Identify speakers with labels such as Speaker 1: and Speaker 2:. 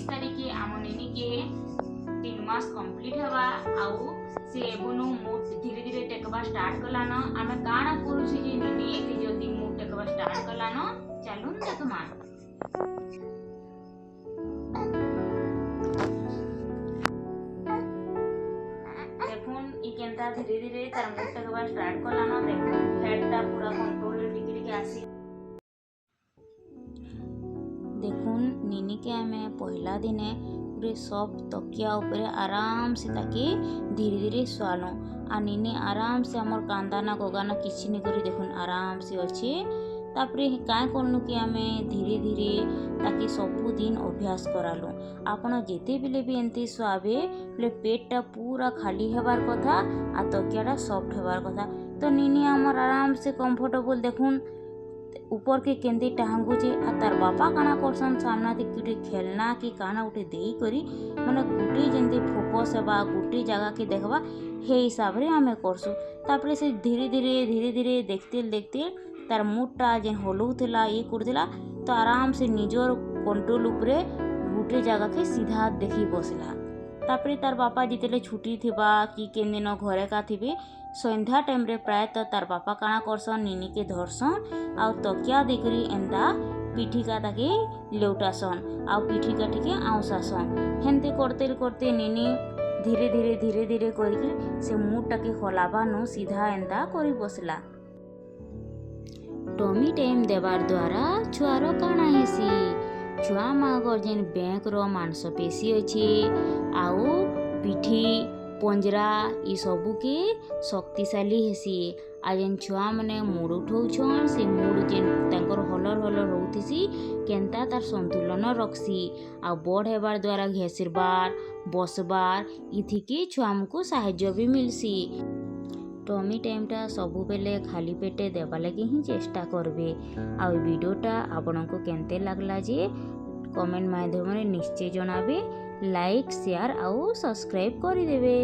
Speaker 1: तारिख आम निनी के 3 मास कंप्लीट हवा आउ से एबुनु मुड धीरे धीरे टेकबा स्टार्ट कलान आमे काना करूछि जे निनी एते जल्दी मुड टेकबा स्टार्ट कलान चलुन देखमा। देखुन ई केनता धीरे धीरे तार मुड टेकबा स्टार्ट कलान देखुन हेडटा पूरा कंट्रोल रे टिके आसी। देखुन निनी के आमे पहला दिने पूरे सब तकिया ऊपर आराम से ताकि धीरे धीरे सुआलो आ निनी आराम से हमर कांदाना गोगाना किछि नहीं करी देखुन आराम से अच्छे। तापरे काय करनु कि आमे धीरे धीरे ताकि सबु दिन अभ्यास करालु। आपण जेते बेले भी एंती सुआबे ले पेटटा पूरा खाली हेबार कथा आ तकियाटा सॉफ्ट हेबार कथा। तो निनी हमर आराम से कंफर्टेबल देखुन ऊपर के केंदी टांगुचे आ तार बापा काना करसन सामना दे किटे खेलना कि काना उठे देई करी माने गुटे जेंती फोकस हेबा गुटे जगह के देखबा हे हिसाब रे हमें करसु। तापरे से धीरे धीरे देखते देखते तार मुडटा जेन हलुथला ये करदिला तो आराम से निजर कंट्रोल ऊपरे गुटे जगह के सीधा देखी बसला। तापरे तार बापा जितेले छुट्टी थिबा कि केन दिन घरे का थिबे संध्या टाइम रे प्रायतः तार बापा काना करसन निनी के धरसन आ तकिया देकरी एंदा पिठिका ताके लेउटासन आ पिठिका टिके आउसासन। हेंते करते करते निनी धीरे धीरे करके से मुडटाके हलाबानो सीधा एंदा करी बसला। टमी टाइम देवार द्वारा छुआर काना हेसी छुआ मागर जेन बैंक रो मांसपेशी अच्छे आउ पिठी पंजरा ये सबू के शक्तिशाली हेसी। आ जेन छुआ माने मुड़ उठाउछन से मुड़ जेन तांकर हलर होउथिसी केनता तार संतुलन रखसी आ बड़ हेबार द्वारा घेसरबार बसबार इथिके छुआमको साहाय्य भी मिलसी। टमी टाइमटा सबु बेले खाली पेटे देवा लगे ही चेष्टा करबे। आ वीडियोटा आपनको केनते लागला जे कमेंट माध्यम रे निश्चय जनाबे लाइक शेयर आउ सब्सक्राइब कर देबे।